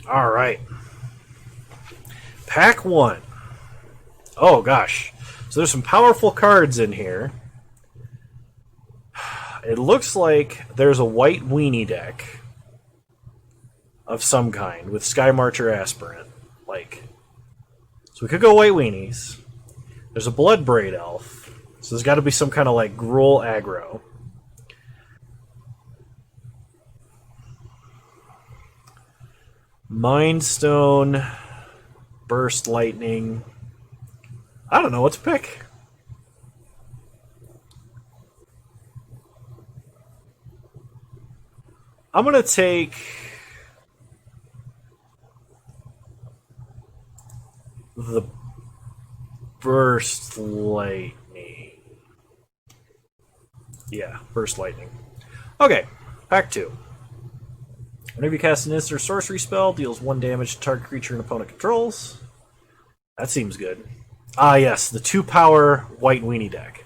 All right. Pack 1. Oh, gosh. So there's some powerful cards in here. It looks like there's a white weenie deck of some kind with Sky Marcher Aspirant. So we could go white weenies. There's a Bloodbraid Elf. So there's got to be some kind of Gruul aggro. Mind Stone, Burst Lightning. I don't know what to pick. I'm going to take the Burst Lightning. Yeah, Burst Lightning. Okay, pack 2. Whenever you cast an instant or sorcery spell, deals 1 damage to target creature an opponent controls. That seems good. Ah, yes, the 2-power white weenie deck.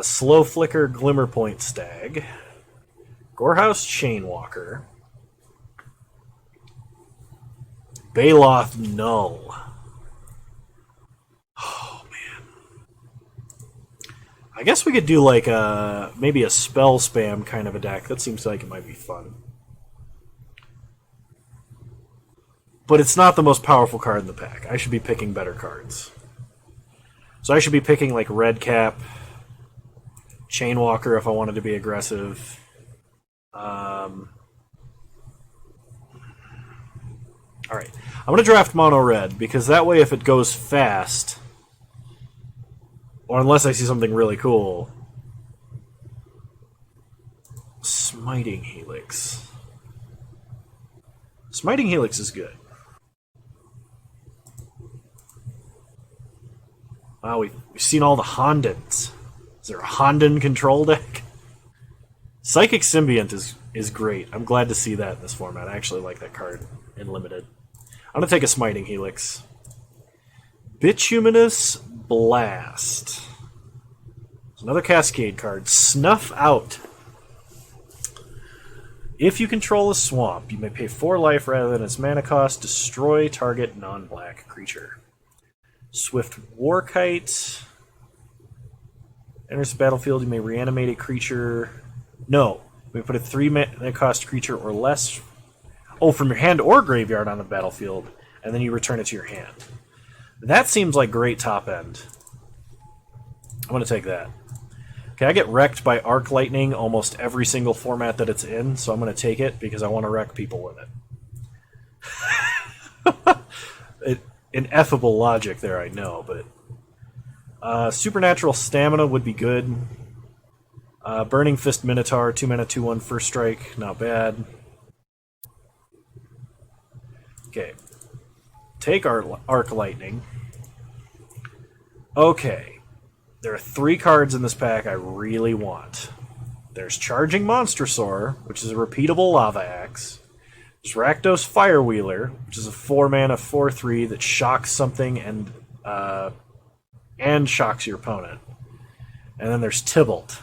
Slow Flicker, Glimmerpoint Stag. Gorehouse Chainwalker. Baloth Null. Oh, man. I guess we could do maybe a spell spam kind of a deck. That seems like it might be fun. But it's not the most powerful card in the pack. I should be picking better cards. So I should be picking Red Cap, Chainwalker if I wanted to be aggressive. Alright. I'm going to draft Mono Red, because that way if it goes fast, or unless I see something really cool, Smiting Helix. Smiting Helix is good. Wow, we've seen all the Hondens. Is there a Honden control deck? Psychic Symbiont is great. I'm glad to see that in this format. I actually like that card in Limited. I'm going to take a Smiting Helix. Bituminous Blast. Another Cascade card. Snuff Out. If you control a swamp, you may pay 4 life rather than its mana cost. Destroy target non-black creature. Swift Warkite. Enters the battlefield, you may reanimate a creature. No. We put a 3 mana cost creature or less. Oh, from your hand or graveyard on the battlefield, and then you return it to your hand. That seems like great top end. I'm going to take that. Okay, I get wrecked by Arc Lightning almost every single format that it's in, so I'm going to take it because I want to wreck people with it. Ineffable logic there, I know, but Supernatural Stamina would be good. Burning Fist Minotaur, 2 mana, 2/1, first strike, not bad. Okay. Take our Arc Lightning. Okay. There are 3 cards in this pack I really want. There's Charging Monstrosaur, which is a repeatable Lava Axe. There's Rakdos Firewheeler, which is a 4 mana 4/3 that shocks something and shocks your opponent. And then there's Tybalt.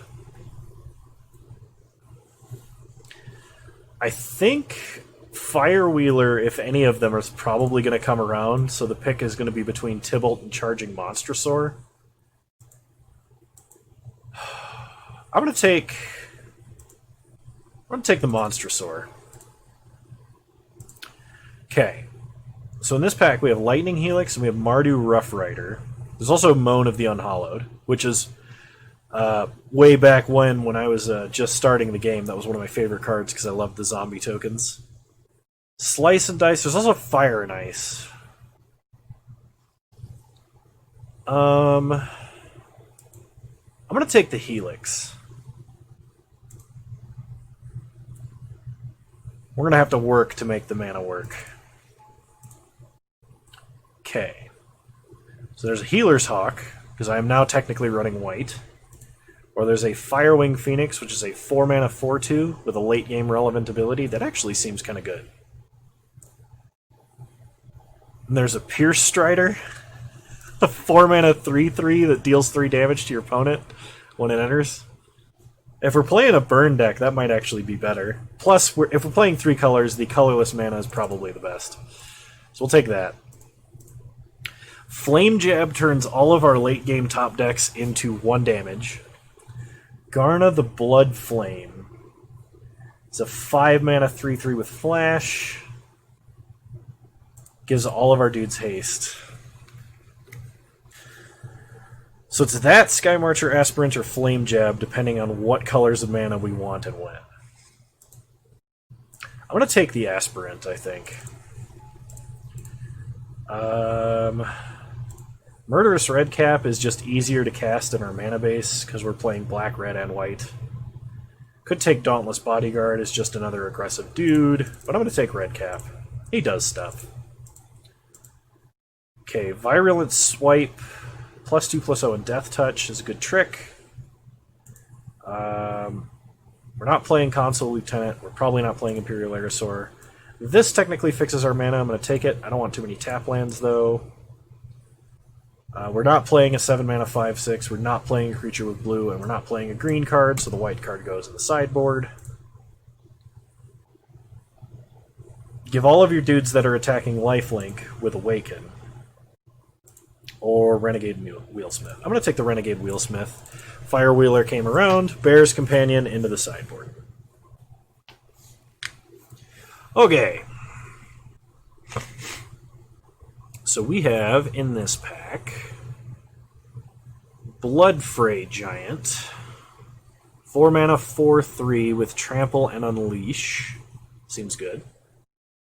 I think Firewheeler, if any of them, is probably going to come around, so the pick is going to be between Tybalt and Charging Monstrosaur. I'm going to take the Monstrosaur. Okay. So in this pack, we have Lightning Helix and we have Mardu Rough Rider. There's also Moan of the Unhallowed, which is way back when I was just starting the game. That was one of my favorite cards because I loved the zombie tokens. Slice and Dice. There's also Fire and Ice. I'm going to take the Helix. We're going to have to work to make the mana work. Okay. So there's a Healer's Hawk, because I am now technically running white. Or there's a Firewing Phoenix, which is a 4 mana 4/2 with a late game relevant ability. That actually seems kind of good. And there's a Pierce Strider, a 4 mana 3/3 that deals 3 damage to your opponent when it enters. If we're playing a burn deck, that might actually be better. Plus, if we're playing 3 colors, the colorless mana is probably the best. So we'll take that. Flame Jab turns all of our late game top decks into 1 damage. Garna the Blood Flame. It's a 5 mana 3/3 with flash. Gives all of our dudes haste. So it's that, Sky Marcher, Aspirant, or Flame Jab, depending on what colors of mana we want and when. I'm going to take the Aspirant, I think. Murderous Redcap is just easier to cast in our mana base, because we're playing black, red, and white. Could take Dauntless Bodyguard as just another aggressive dude, but I'm going to take Redcap. He does stuff. Okay, Virulent Swipe. +2/+0 and Death Touch is a good trick. We're not playing Consul Lieutenant. We're probably not playing Imperial Aerosaur. This technically fixes our mana. I'm going to take it. I don't want too many tap lands, though. We're not playing a 7 mana 5/6. We're not playing a creature with blue, and we're not playing a green card, so the white card goes in the sideboard. Give all of your dudes that are attacking lifelink with Awaken. Or Renegade Wheelsmith. I'm going to take the Renegade Wheelsmith. Firewheeler came around. Bear's Companion into the sideboard. Okay. So we have, in this pack, Bloodfray Giant. 4 mana 4/3 with Trample and Unleash. Seems good.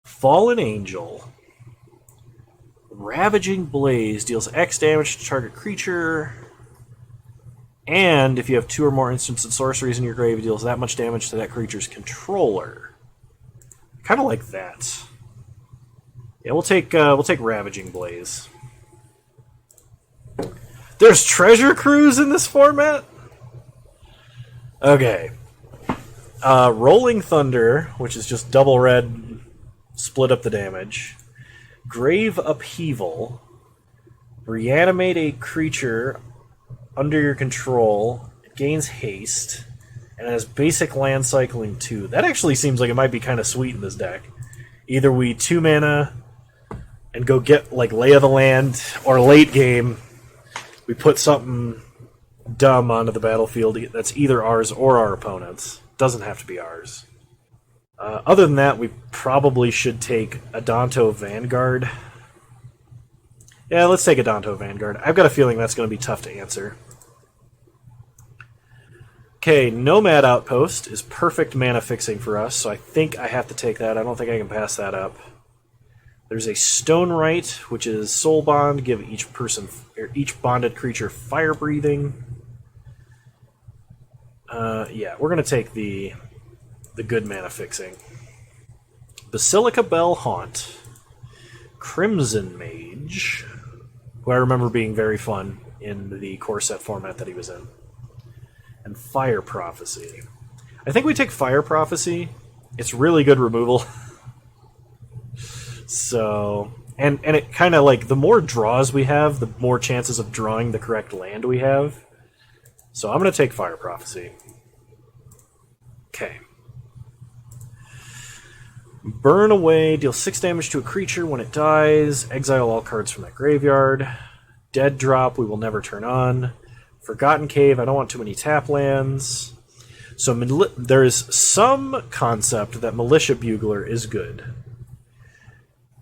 Fallen Angel. Ravaging Blaze deals X damage to target creature, and if you have 2 or more instants and sorceries in your grave, it deals that much damage to that creature's controller. Kind of like that. Yeah, we'll take Ravaging Blaze. There's Treasure Cruise in this format? Okay. Rolling Thunder, which is just double red, split up the damage. Grave Upheaval. Reanimate a creature under your control. It gains haste. And it has basic land cycling too. That actually seems like it might be kind of sweet in this deck. Either we 2 mana and go get like Lay of the Land, or late game, we put something dumb onto the battlefield that's either ours or our opponent's. Doesn't have to be ours. Other than that, we probably should take Adanto Vanguard. Yeah, let's take Adanto Vanguard. I've got a feeling that's going to be tough to answer. Okay, Nomad Outpost is perfect mana fixing for us, so I think I have to take that. I don't think I can pass that up. There's a Stone Rite, which is Soul Bond. Give each person, or each bonded creature, fire breathing. Yeah, we're going to take the good mana fixing. Basilica Bell Haunt. Crimson Mage, who I remember being very fun in the core set format that he was in. And Fire Prophecy. I think we take Fire Prophecy. It's really good removal. So, and it kind of like, the more draws we have, the more chances of drawing the correct land we have. So I'm going to take Fire Prophecy. Okay. Burn Away, deal 6 damage to a creature when it dies. Exile all cards from that graveyard. Dead Drop, we will never turn on. Forgotten Cave, I don't want too many tap lands. So there is some concept that Militia Bugler is good.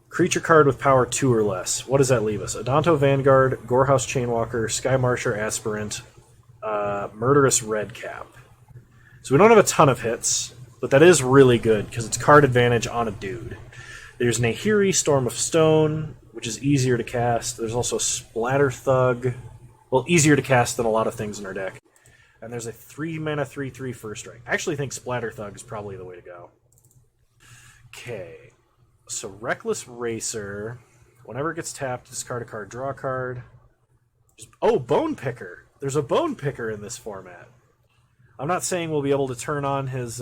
Creature card with power 2 or less. What does that leave us? Adanto Vanguard, Gorehouse Chainwalker, Sky Marcher Aspirant, Murderous Redcap. So we don't have a ton of hits, but that is really good because it's card advantage on a dude. There's Nahiri, Storm of Stone, which is easier to cast. There's also Splatter Thug. Well, easier to cast than a lot of things in our deck. And there's a 3 mana 3/3 first strike. I actually think Splatter Thug is probably the way to go. Okay. So Reckless Racer. Whenever it gets tapped, discard a card, draw a card. Oh, Bone Picker. There's a Bone Picker in this format. I'm not saying we'll be able to turn on his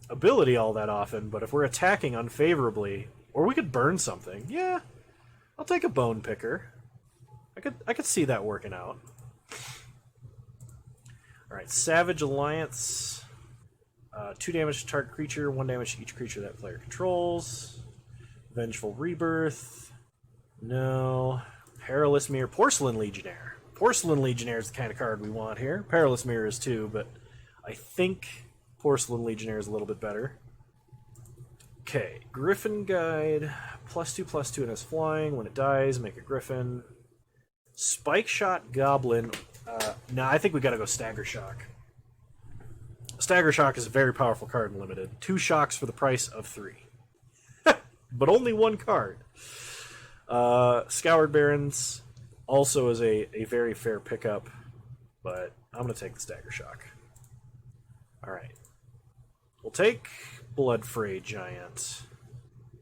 ability all that often, but if we're attacking unfavorably, or we could burn something, yeah, I'll take a Bone Picker. I could see that working out. Alright, Savage Alliance. 2 damage to target creature, 1 damage to each creature that player controls. Vengeful Rebirth. No. Perilous Mirror. Porcelain Legionnaire. Porcelain Legionnaire is the kind of card we want here. Perilous Mirror is too, but I think Porcelain Legionnaire is a little bit better. Okay, Griffin Guide. +2/+2 and has flying. When it dies, make a Griffin. Spike Shot Goblin. No, I think we gotta go Stagger Shock. Stagger Shock is a very powerful card in Limited. 2 shocks for the price of 3. But only 1 card. Scoured Barons also is a very fair pickup, but I'm going to take the Stagger Shock. Alright. We'll take Blood Fray Giant,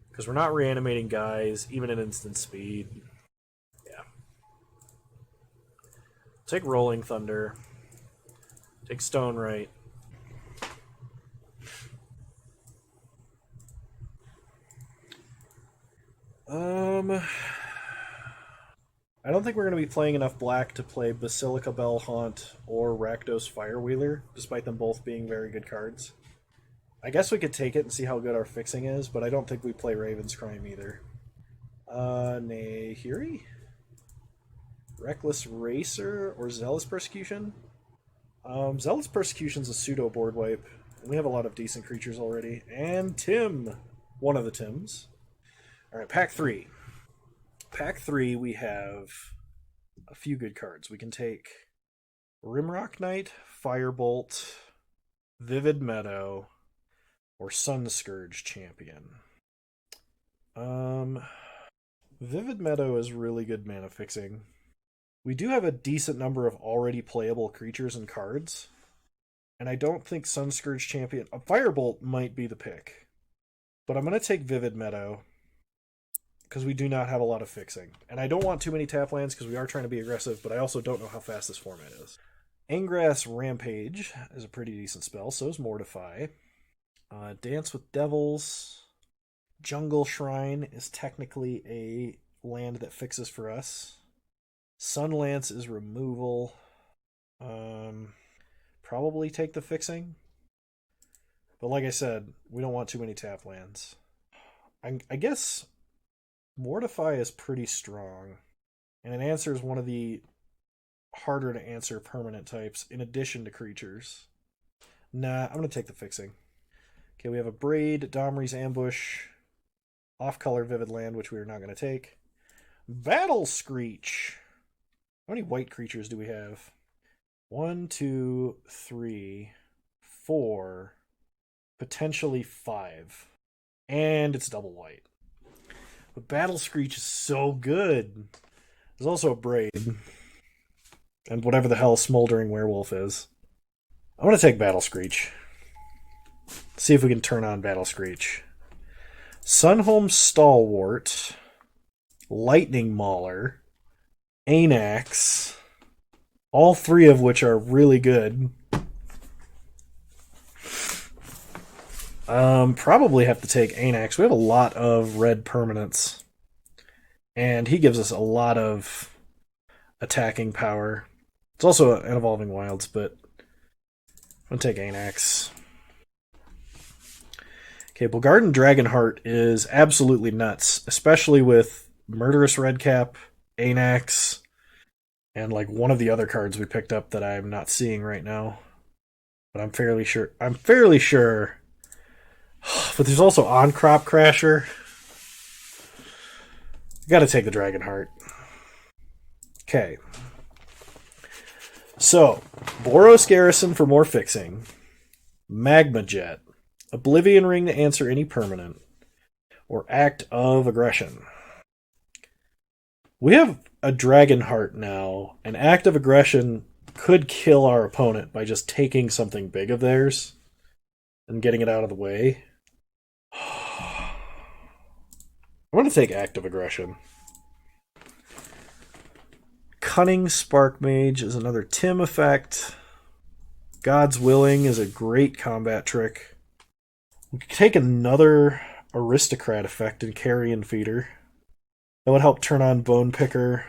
because we're not reanimating guys, even at instant speed. Yeah. Take Rolling Thunder. Take Stone Right. I don't think we're going to be playing enough black to play Basilica Bell Haunt or Rakdos Firewheeler, despite them both being very good cards. I guess we could take it and see how good our fixing is, but I don't think we play Raven's Crime either. Nahiri? Reckless Racer or Zealous Persecution? Zealous Persecution's a pseudo board wipe. We have a lot of decent creatures already. And Tim! One of the Tims. Alright, pack 3. Pack 3, we have a few good cards. We can take Rimrock Knight, Firebolt, Vivid Meadow, or Sunscourge Champion. Vivid Meadow is really good mana fixing. We do have a decent number of already playable creatures and cards, and I don't think Sunscourge Champion... Firebolt might be the pick, but I'm going to take Vivid Meadow, because we do not have a lot of fixing. And I don't want too many tap lands because we are trying to be aggressive, but I also don't know how fast this format is. Angrass Rampage is a pretty decent spell, so is Mortify. Dance with Devils. Jungle Shrine is technically a land that fixes for us. Sunlance is removal. Probably take the fixing. But like I said, we don't want too many tap lands. I guess... Mortify is pretty strong, and it answers one of the harder to answer permanent types in addition to creatures. Nah, I'm going to take the fixing. Okay, we have a Braid, Domri's Ambush, off-color Vivid Land, which we are not going to take. Battle Screech! How many white creatures do we have? 1, 2, 3, 4, potentially 5. And it's double white. But Battle Screech is so good. There's also a Braid. And whatever the hell Smoldering Werewolf is. I'm going to take Battle Screech. See if we can turn on Battle Screech. Sunhome Stalwart. Lightning Mauler. Anax. All 3 of which are really good. Probably have to take Anax. We have a lot of red permanents. And he gives us a lot of attacking power. It's also an Evolving Wilds, but I'm going to take Anax. Okay, Bogarden Dragonheart is absolutely nuts, especially with Murderous Redcap, Anax, and like one of the other cards we picked up that I'm not seeing right now. But I'm fairly sure. But there's also On-Crop Crasher. Gotta take the Dragonheart. Okay. So, Boros Garrison for more fixing. Magma Jet. Oblivion Ring to answer any permanent. Or Act of Aggression. We have a Dragonheart now. An Act of Aggression could kill our opponent by just taking something big of theirs and getting it out of the way. I'm going to take Act of Aggression. Cunning Spark Mage is another Tim effect. God's Willing is a great combat trick. We could take another Aristocrat effect in Carrion Feeder. That would help turn on Bone Picker,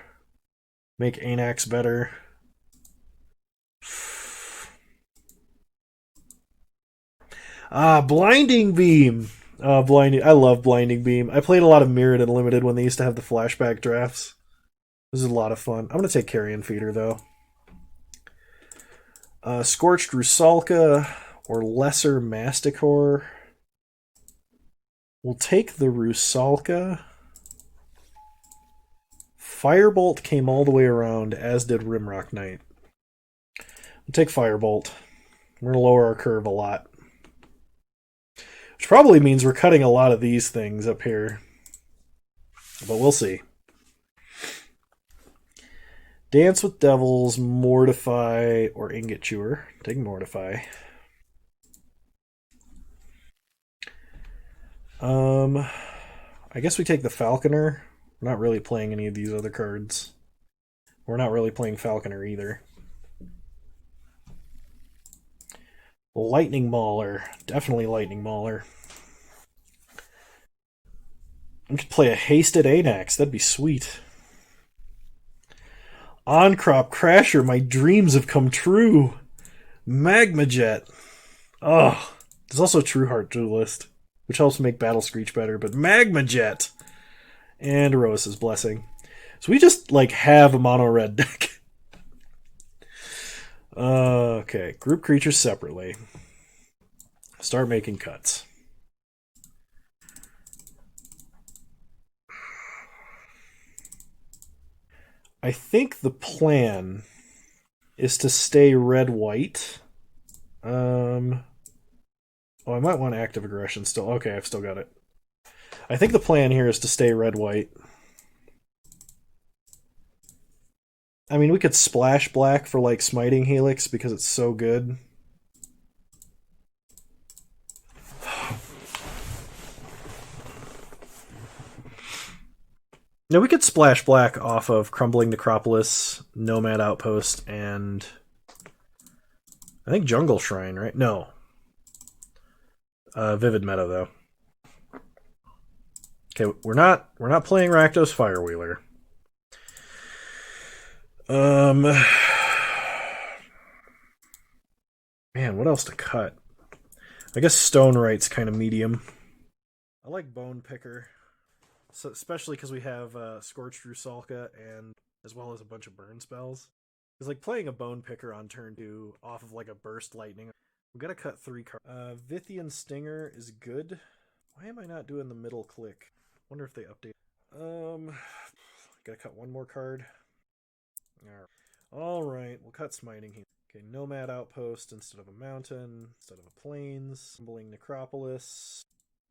make Anax better. Ah, Blinding Beam. Blinding. I love Blinding Beam. I played a lot of Mirrored Unlimited when they used to have the flashback drafts. This is a lot of fun. I'm gonna take Carrion Feeder though. Scorched Rusalka or Lesser Masticore. We'll take the Rusalka. Firebolt came all the way around, as did Rimrock Knight. We'll take Firebolt. We're going to lower our curve a lot. Which probably means we're cutting a lot of these things up here. But we'll see. Dance with Devils, Mortify, or Ingot Chewer. Take Mortify. I guess we take the Falconer. We're not really playing any of these other cards. We're not really playing Falconer either. Lightning Mauler. Definitely Lightning Mauler. I could play a Hasted Anax. That'd be sweet. On-Crop Crasher. My dreams have come true. Magma Jet. Oh, there's also True Heart Duelist, which helps make Battle Screech better, but Magma Jet. And Erois's Blessing. So we just, like, have a mono-red deck. Okay, group creatures separately. Start making cuts. I think the plan is to stay red-white. Oh, I might want active aggression still. Okay, I've still got it. I think the plan here is to stay red-white. I mean, we could splash black for, like, Smiting Helix because it's so good. No, we could splash black off of Crumbling Necropolis, Nomad Outpost, and I think Jungle Shrine, right? No. Vivid Meadow, though. Okay, we're not playing Rakdos Firewheeler. Man, what else to cut? I guess Stone Right's kind of medium. I like Bone Picker, so especially because we have Scorched Rusalka and as well as a bunch of burn spells. It's like playing a Bone Picker on turn 2 off of like a Burst Lightning. We've got to cut 3 cards. Vithian Stinger is good. Why am I not doing the middle click? Wonder if they update. Gotta cut one more card. All right, we'll cut Smiting Helix. Okay, Nomad Outpost instead of a mountain, instead of a plains. Crumbling Necropolis.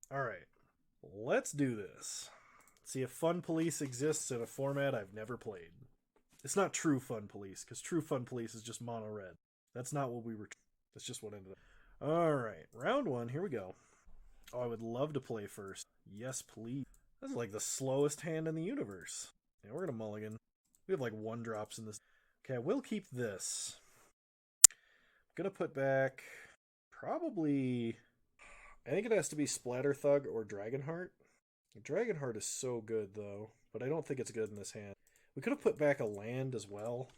All right, let's do this. See if Fun Police exists in a format I've never played. It's not True Fun Police, because True Fun Police is just mono red. That's not what we were. That's just what ended up. All right, round 1. Here we go. Oh, I would love to play first. Yes, please. This is like the slowest hand in the universe. Yeah, we're gonna mulligan. We have like 1-drops in this. Okay, I will keep this. I'm gonna put back probably. I think it has to be Splatter Thug or Dragonheart. Dragonheart is so good though, but I don't think it's good in this hand. We could have put back a land as well,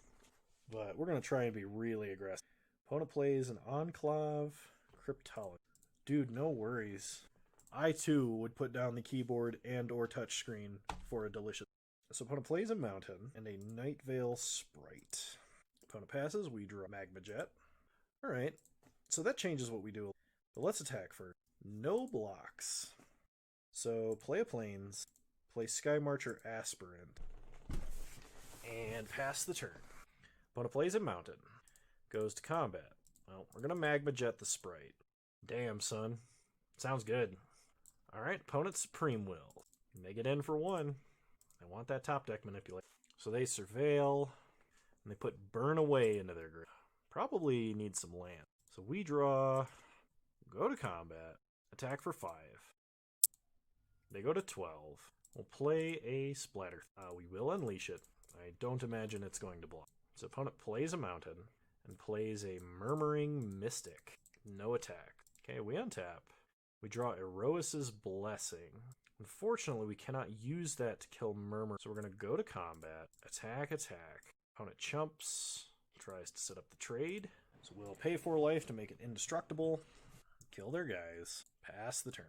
but we're gonna try and be really aggressive. Opponent plays an Enclave, Cryptologist. Dude, no worries. I too would put down the keyboard and or touchscreen for a delicious. So opponent plays a mountain and a Night Veil Sprite. Opponent passes, we draw Magma Jet. Alright, so that changes what we do. But let's attack first. No blocks. So play a Plains, play Sky Marcher Aspirant, and pass the turn. Opponent plays a mountain, goes to combat. Well, we're gonna Magma Jet the Sprite. Damn, son. Sounds good. Alright, opponent Supreme Will. Make it in for 1. I want that top deck manipulation. So they Surveil, and they put Burn Away into their grip. Probably need some land. So we draw, go to combat, attack for 5. They go to 12. We'll play a Splatter. We will unleash it. I don't imagine it's going to block. So opponent plays a mountain and plays a Murmuring Mystic. No attack. Okay, we untap. We draw Erois's Blessing. Unfortunately, we cannot use that to kill Murmur. So we're going to go to combat. Attack, attack. Opponent chumps. Tries to set up the trade. So we'll pay 4 life to make it indestructible. Kill their guys. Pass the turn.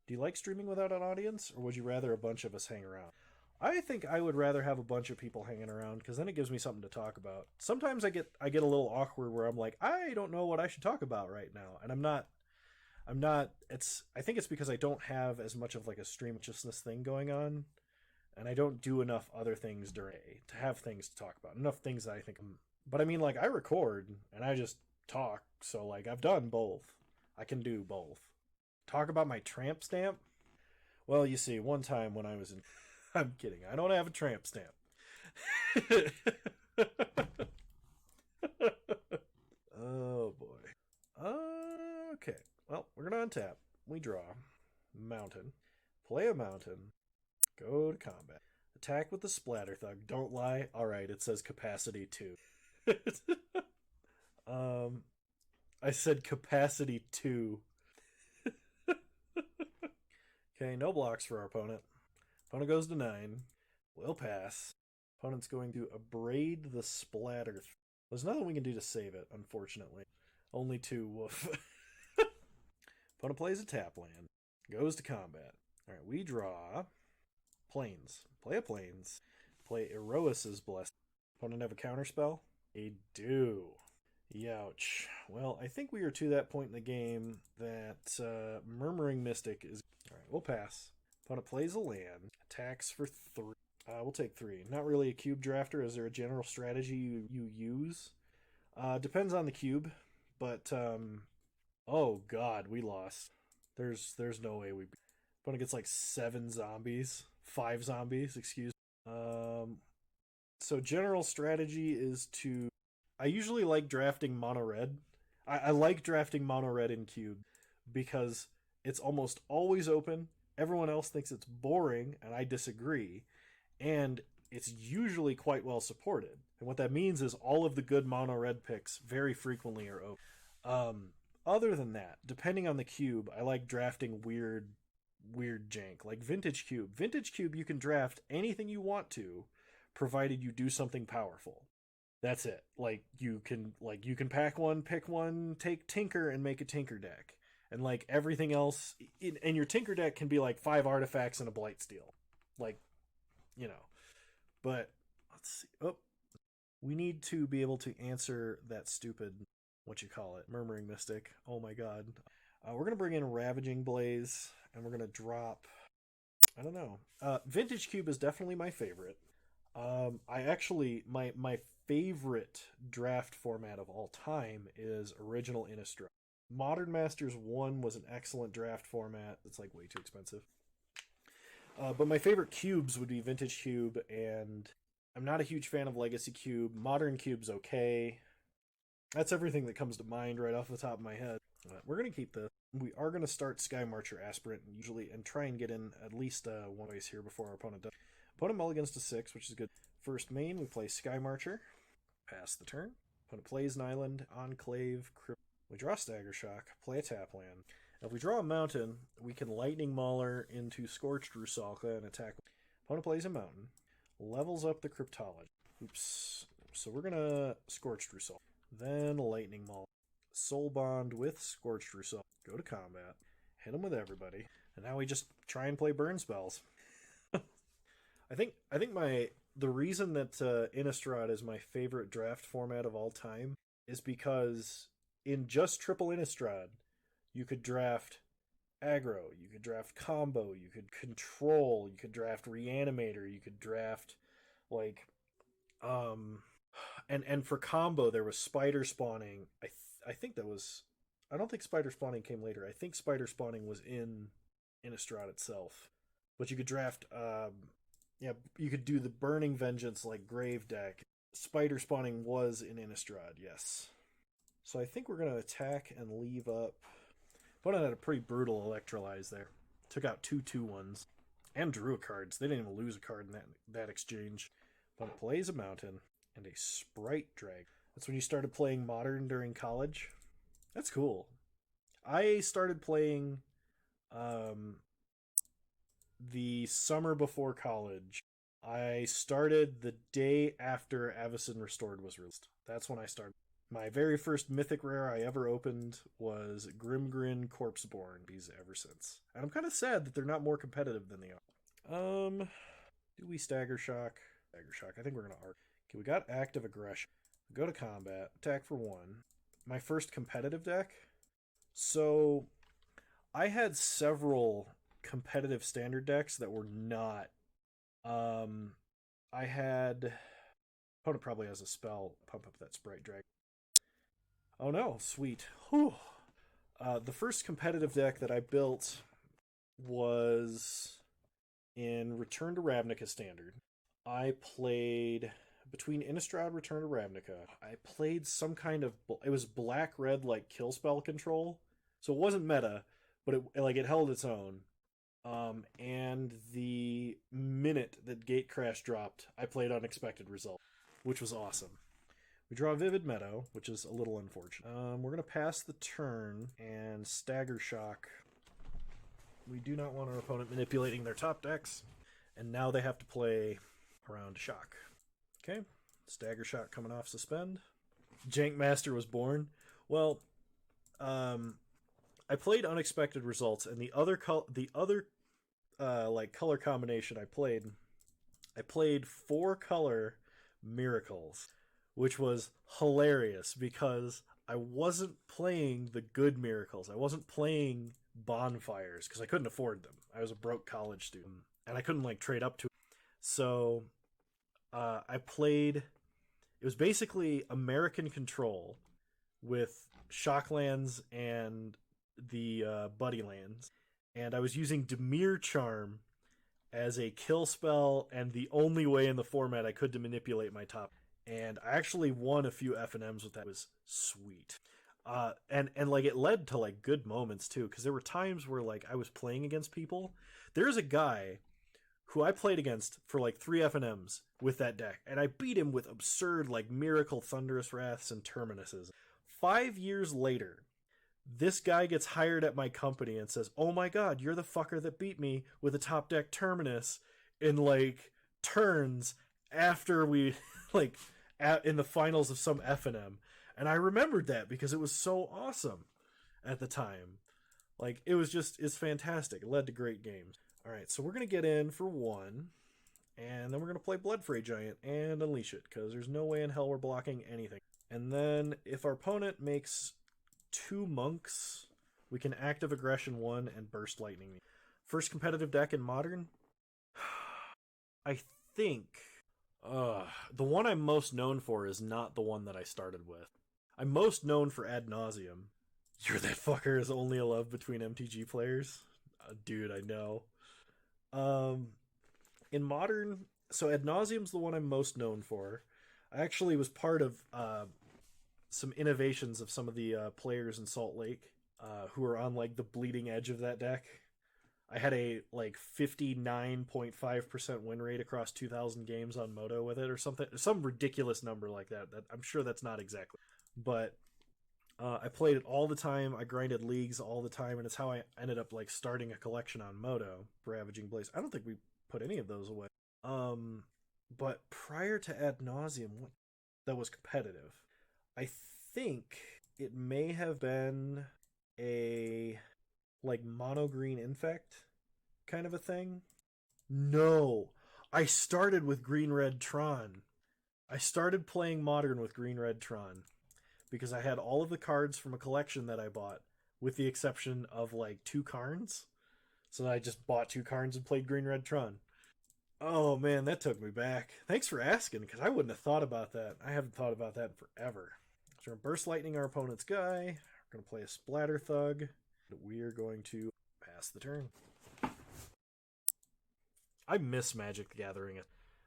Do you like streaming without an audience, or would you rather a bunch of us hang around? I think I would rather have a bunch of people hanging around because then it gives me something to talk about. Sometimes I get a little awkward where I'm like, I don't know what I should talk about right now, and I'm not. I think it's because I don't have as much of like a stream consciousness thing going on, and I don't do enough other things during to have things to talk about. Enough things that I think. But I mean, like I record and I just talk, so like I've done both. I can do both. Talk about my tramp stamp. Well, you see, one time when I was in, I'm kidding. I don't have a tramp stamp. Oh boy. Okay. Well, we're gonna untap. We draw. Mountain. Play a mountain. Go to combat. Attack with the splatter thug. Don't lie. Alright, it says capacity 2. I said capacity 2. Okay, no blocks for our opponent. Opponent goes to 9. We'll pass. Opponent's going to abrade the splatter. There's nothing we can do to save it, unfortunately. Only 2. Woof. Opponent plays a tap land. Goes to combat. Alright, we draw. Plains. Play a plains. Play Erois's Blessing. Opponent have a counterspell? They do. Youch. Well, I think we are to that point in the game that Murmuring Mystic is... Alright, we'll pass. Opponent plays a land. Attacks for 3. We'll take 3. Not really a cube drafter. Is there a general strategy you use? Depends on the cube. But, oh god, we lost. There's no way we... Opponent gets like 7 zombies. 5 zombies, excuse me. So general strategy is to... I usually like drafting mono red. I like drafting mono red in cube because it's almost always open. Everyone else thinks it's boring, and I disagree. And it's usually quite well supported. And what that means is all of the good mono red picks very frequently are open. Other than that, depending on the cube, I like drafting weird jank, like Vintage Cube. Vintage Cube, you can draft anything you want to, provided you do something powerful. That's it. Like you can pack one, pick one, take Tinker and make a Tinker deck. And like everything else, and your Tinker deck can be like 5 artifacts and a Blightsteel. Like, you know. But let's see. Oh, we need to be able to answer that stupid, Murmuring Mystic. Oh my god. We're going to bring in Ravaging Blaze, and we're going to drop... I don't know. Vintage Cube is definitely my favorite. I actually... My favorite draft format of all time is Original Innistrad. Modern Masters 1 was an excellent draft format. It's like way too expensive. But my favorite cubes would be Vintage Cube, and I'm not a huge fan of Legacy Cube. Modern Cube's okay. That's everything that comes to mind right off the top of my head. We're going to keep this. We are going to start Sky Marcher Aspirant usually and try and get in at least one race here before our opponent does. Opponent mulligans to 6, which is good. First main, we play Sky Marcher. Pass the turn. Opponent plays an island, Enclave, Crypt. We draw Stagger Shock, play a tap land. Now, if we draw a mountain, we can Lightning Mauler into Scorched Rusalka and attack. Opponent plays a mountain, levels up the Cryptology. Oops. So we're going to Scorched Rusalka. Then Lightning Mauler. Soul Bond with Scorched Rusalka. Go to combat. Hit him with everybody. And now we just try and play burn spells. I think the reason that Innistrad is my favorite draft format of all time is because in just triple Innistrad, you could draft aggro, you could draft combo, you could control, you could draft reanimator, you could draft like and for combo there was spider spawning. I think that was... I don't think spider spawning came later. I think spider spawning was in Innistrad itself. But you could draft you could do the Burning Vengeance like Grave deck. Spider spawning was in Innistrad, yes. So I think we're going to attack and leave up. Opponent had a pretty brutal Electrolyze there. Took out 2/2/1s. And drew cards. They didn't even lose a card in that exchange. Opponent plays a mountain and a Sprite Drag. That's when you started playing Modern during college. That's cool. I started playing the summer before college. I started the day after Avacyn Restored was released. That's when I started. My very first mythic rare I ever opened was Grimgrin Corpseborn. These ever since, and I'm kind of sad that they're not more competitive than they are. Do we stagger shock? Stagger shock. I think we're gonna arc. Okay, we got active aggression. Go to combat. Attack for 1. My first competitive deck. So I had several competitive standard decks that were not. I had. Opponent probably has a spell. Pump up that Sprite Dragon. Oh no, sweet. Whew. The first competitive deck that I built was in Return to Ravnica Standard. I played between Innistrad Return to Ravnica. I played some kind of it was black red like kill spell control, so it wasn't meta, but it held its own. And the minute that Gate Crash dropped, I played Unexpected Result, which was awesome. We draw a Vivid Meadow, which is a little unfortunate. We're going to pass the turn and Stagger Shock. We do not want our opponent manipulating their top decks. And now they have to play around Shock. Okay, Stagger Shock coming off Suspend. Jank Master was born. Well, I played Unexpected Results, and the other color combination I played 4-color Miracles, which was hilarious because I wasn't playing the good Miracles. I wasn't playing Bonfires because I couldn't afford them. I was a broke college student and I couldn't trade up to it. So I played. It was basically American Control with Shocklands and the Buddy Lands, and I was using Dimir Charm as a kill spell and the only way in the format I could to manipulate my top. And I actually won a few F&Ms with that. It was sweet. And it led to good moments too, because there were times where I was playing against people. There's a guy who I played against for 3 F&Ms with that deck, and I beat him with absurd Miracle, Thunderous Wraths, and Terminuses. 5 years later, this guy gets hired at my company and says, "Oh my god, you're the fucker that beat me with a top deck Terminus in turns after we in the finals of some F&M." And I remembered that because it was so awesome at the time. It's fantastic. It led to great games. All right, so we're going to get in for 1, and then we're going to play Bloodfray Giant and unleash it because there's no way in hell we're blocking anything. And then if our opponent makes 2 monks, we can active aggression 1 and burst lightning. First competitive deck in Modern? I think the one I'm most known for is not the one that I started with. I'm most known for Ad Nauseam. You're that fucker is only a love between MTG players? Dude, I know. In Modern, so Ad Nauseam's the one I'm most known for. I actually was part of some innovations of some of the players in Salt Lake who are on the bleeding edge of that deck. I had a 59.5% win rate across 2,000 games on Moto with it or something, some ridiculous number like that. I'm sure that's not exactly, but I played it all the time. I grinded leagues all the time, and it's how I ended up starting a collection on Moto, Ravaging Blaze. I don't think we put any of those away. But prior to Ad Nauseam, that was competitive. I think it may have been a mono green infect kind of a thing. No, I started with green red Tron. I started playing Modern with green red Tron because I had all of the cards from a collection that I bought, with the exception of 2 Karns. So I just bought 2 Karns and played green red Tron. Oh man, that took me back. Thanks for asking, because I wouldn't have thought about that. I haven't thought about that in forever. So we're Burst Lightning our opponent's guy. We're going to play a Splatter Thug. We are going to pass the turn. I miss Magic the Gathering.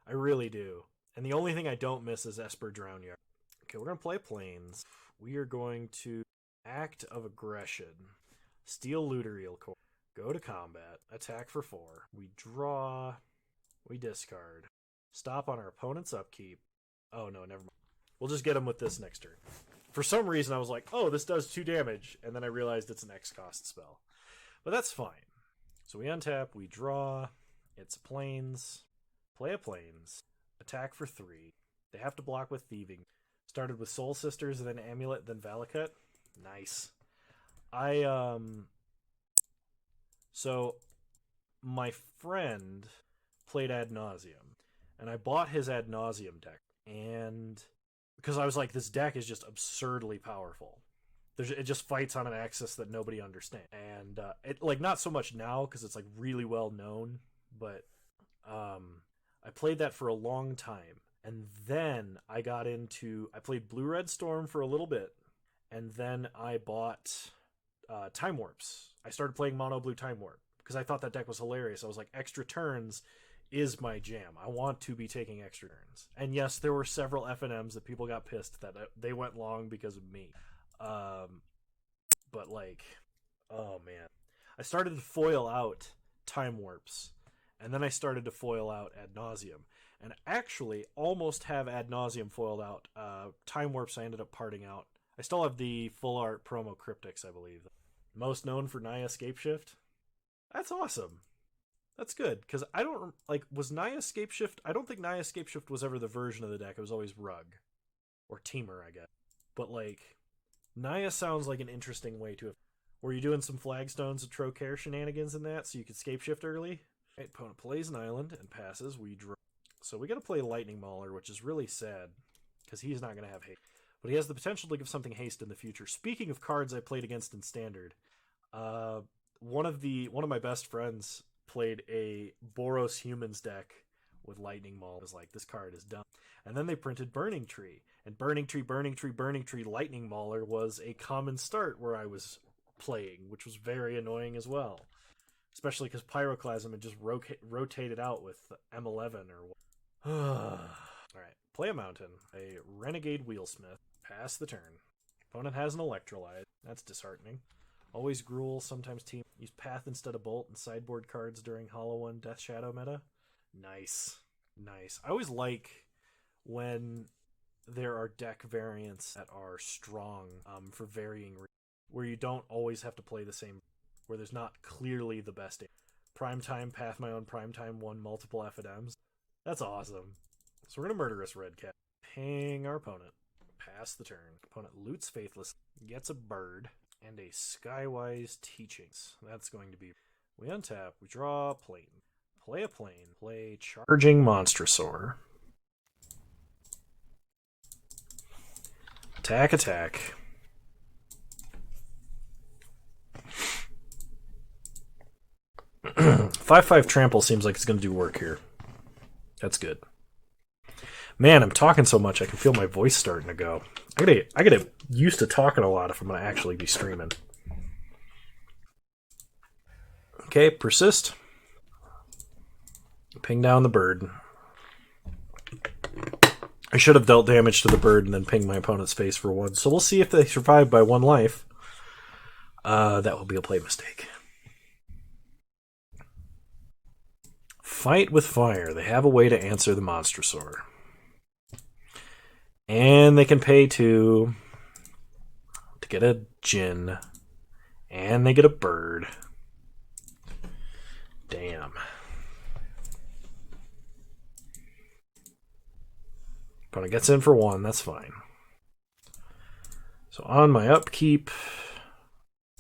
I really do. And the only thing I don't miss is Esper Drownyard. Okay, we're going to play Plains. We are going to Act of Aggression. Steal Looteriel Core. Go to combat. Attack for 4. We draw. We discard. Stop on our opponent's upkeep. Oh no, never mind. We'll just get him with this next turn. For some reason I was like, oh, this does 2 damage, and then I realized it's an X cost spell. But that's fine. So we untap, we draw. It's a Plains. Play a Plains. Attack for 3. They have to block with Thieving. Started with Soul Sisters, then Amulet, then Valakut. Nice. I so my friend played Ad Nauseam, and I bought his Ad Nauseam deck, and because I was like, this deck is just absurdly powerful. It just fights on an axis that nobody understands, and it like not so much now because it's like really well known, but I played that for a long time, and then I played Blue Red Storm for a little bit, and then I bought Time Warps. I started playing Mono Blue Time Warp because I thought that deck was hilarious. I was like, extra turns is my jam. I want to be taking extra turns. And yes, there were several FNMs that people got pissed that they went long because of me. But like, oh man, I started to foil out Time Warps, and then I started to foil out Ad Nauseam, and actually almost have Ad Nauseam foiled out. Time Warps I ended up parting out. I still have the full art promo Cryptics, I believe. Most known for Naya Scapeshift. That's awesome. That's good, because I don't, like, was Naya Scapeshift... I don't think Naya Scapeshift was ever the version of the deck. It was always Rug. Or Teamer, I guess. But, like, Naya sounds like an interesting way to have... Were you doing some Flagstones and Trocare shenanigans in that, so you could Scapeshift early? Right, opponent plays an island and passes. We draw. So we gotta play Lightning Mauler, which is really sad, because he's not gonna have haste. But he has the potential to give something haste in the future. Speaking of cards I played against in Standard, one of my best friends played a Boros Humans deck with Lightning Maul. Was like, this card is dumb. And then they printed Burning Tree. And Burning Tree, Burning Tree, Burning Tree, Lightning Mauler was a common start where I was playing, which was very annoying as well. Especially because Pyroclasm had just rotated out with M11 or what. Alright, play a mountain. A Renegade Wheelsmith. Pass the turn. Opponent has an Electrolyte. That's disheartening. Always Gruul, sometimes team. Use Path instead of Bolt and sideboard cards during Hollow One Death Shadow meta. Nice. Nice. I always like when there are deck variants that are strong for varying reasons, where you don't always have to play the same, where there's not clearly the best. Primetime, Path My Own Primetime won multiple FNMs. That's awesome. So we're going to Murderous Red Cat. Ping our opponent. Pass the turn. Opponent loots Faithless, gets a bird, and a Skywise Teachings. That's going to be... We untap, we draw a plane. Play a plane. Play Charging Monstrosaur. Attack, attack. 5/5 Trample seems like it's going to do work here. That's good. Man, I'm talking so much I can feel my voice starting to go. I gotta get used to talking a lot if I'm gonna actually be streaming. Okay, persist. Ping down the bird. I should have dealt damage to the bird and then pinged my opponent's face for one. So we'll see if they survive by one life. That will be a play mistake. Fight with fire. They have a way to answer the Monstrosaur. And they can pay to get a Djinn. And they get a bird. Damn. Opponent gets in for one, that's fine. So on my upkeep...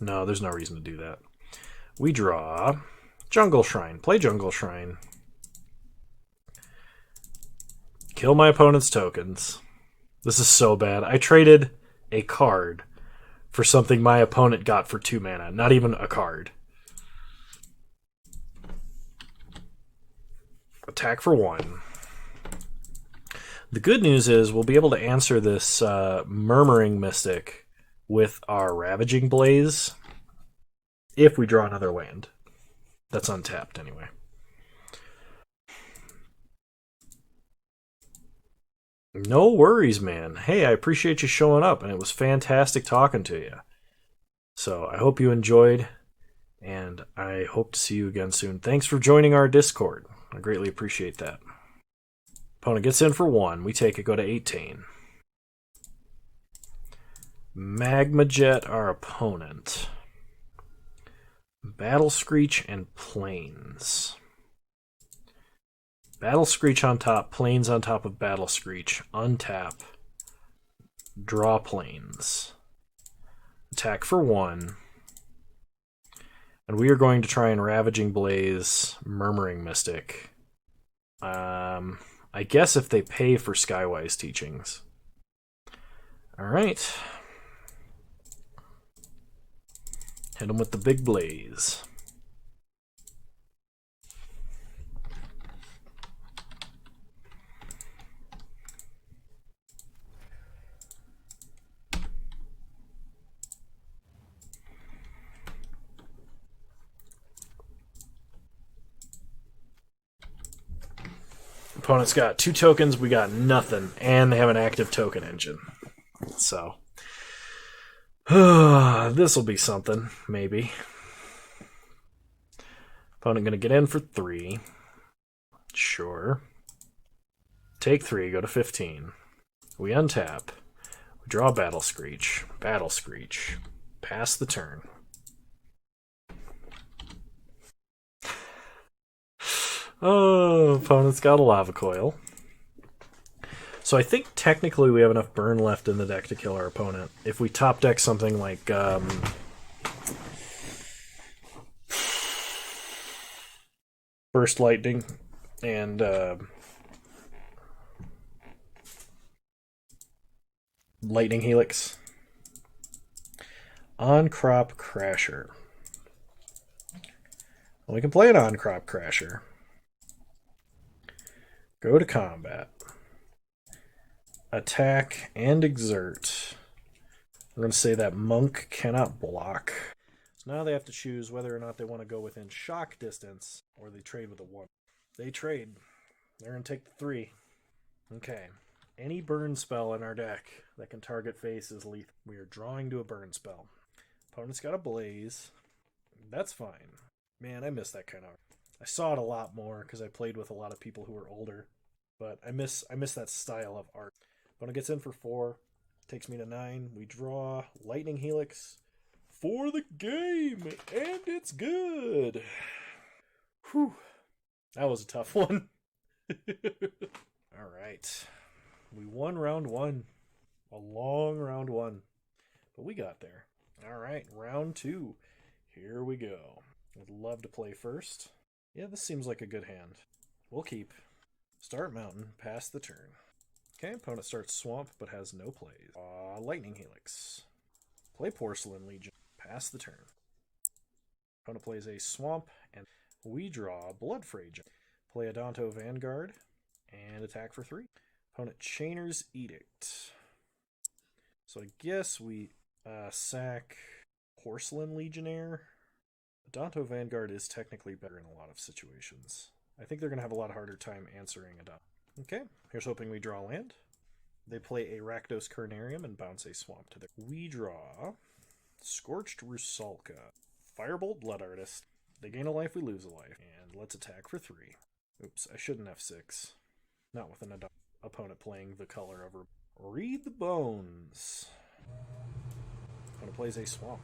No, there's no reason to do that. We draw Jungle Shrine. Play Jungle Shrine. Kill my opponent's tokens. This is so bad. I traded a card for something my opponent got for 2 mana. Not even a card. Attack for 1. The good news is we'll be able to answer this Murmuring Mystic with our Ravaging Blaze if we draw another land. That's untapped anyway. No worries, man. Hey, I appreciate you showing up, and it was fantastic talking to you. So I hope you enjoyed, and I hope to see you again soon. Thanks for joining our Discord. I greatly appreciate that. Opponent gets in for 1. We take it, go to 18. Magma Jet our opponent. Battle Screech and Plains. Battle Screech on top, Plains on top of Battle Screech. Untap. Draw planes. Attack for 1. And we are going to try and Ravaging Blaze, Murmuring Mystic. I guess if they pay for Skywise Teachings. Alright. Hit them with the big blaze. Opponent's got 2 tokens, we got nothing, and they have an active token engine. So, this will be something, maybe. Opponent going to get in for 3. Sure. Take 3, go to 15. We untap. We draw Battle Screech. Battle Screech. Pass the turn. Oh, opponent's got a Lava Coil. So I think technically we have enough burn left in the deck to kill our opponent. If we top deck something like Burst Lightning and Lightning Helix. On-Crop Crasher. Well, we can play an On-Crop Crasher. Go to combat. Attack and exert. I'm going to say that Monk cannot block. So now they have to choose whether or not they want to go within shock distance or they trade with a 1. They trade. They're going to take the 3. Okay. Any burn spell in our deck that can target face is lethal. We are drawing to a burn spell. Opponent's got a Blaze. That's fine. Man, I miss that kind of art. I saw it a lot more because I played with a lot of people who were older. But I miss that style of art. Opponent gets in for 4. Takes me to 9. We draw Lightning Helix for the game. And it's good. Whew. That was a tough one. Alright. We won round 1. A long round 1. But we got there. Alright, round 2. Here we go. Would love to play first. Yeah, this seems like a good hand. We'll keep. Start Mountain, pass the turn. Okay, opponent starts Swamp but has no plays. Lightning Helix. Play Porcelain Legion, pass the turn. Opponent plays a Swamp, and we draw Blood Frage. Play Adonto Vanguard, and attack for 3. Opponent Chainer's Edict. So I guess we sack Porcelain Legionnaire. Adonto Vanguard is technically better in a lot of situations. I think they're going to have a lot harder time answering Adonto. Okay, here's hoping we draw land. They play a Rakdos Carnarium and bounce a Swamp to their... We draw Scorched Rusalka. Firebolt Blood Artist. They gain a life, we lose a life. And let's attack for 3. Oops, I shouldn't F6. Not with an opponent playing the color over... Read the Bones. Opponent plays a Swamp.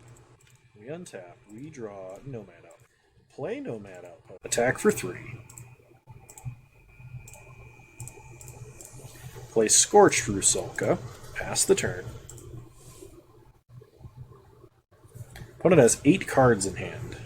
We untap. We draw Nomad Outpost. Play Nomad Outpost. Attack for 3. Play Scorched Rusalka. Pass the turn. Opponent has 8 cards in hand.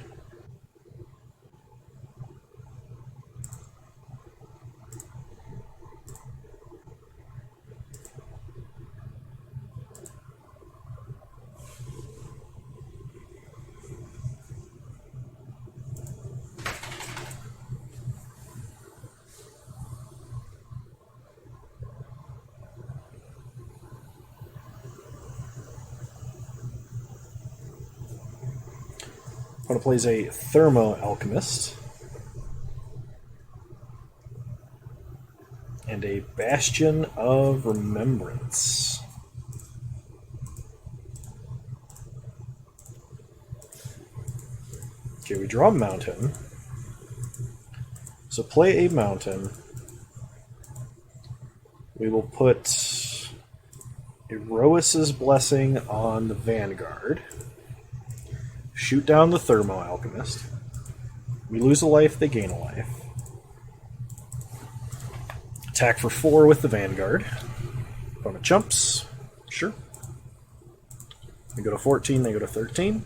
Opponent plays a Thermo Alchemist and a Bastion of Remembrance. Okay, we draw a mountain. So play a mountain. We will put Erois's Blessing on the Vanguard. Shoot down the Thermo Alchemist. We lose a life, they gain a life. Attack for 4 with the Vanguard. Opponent jumps. Sure. They go to 14, they go to 13.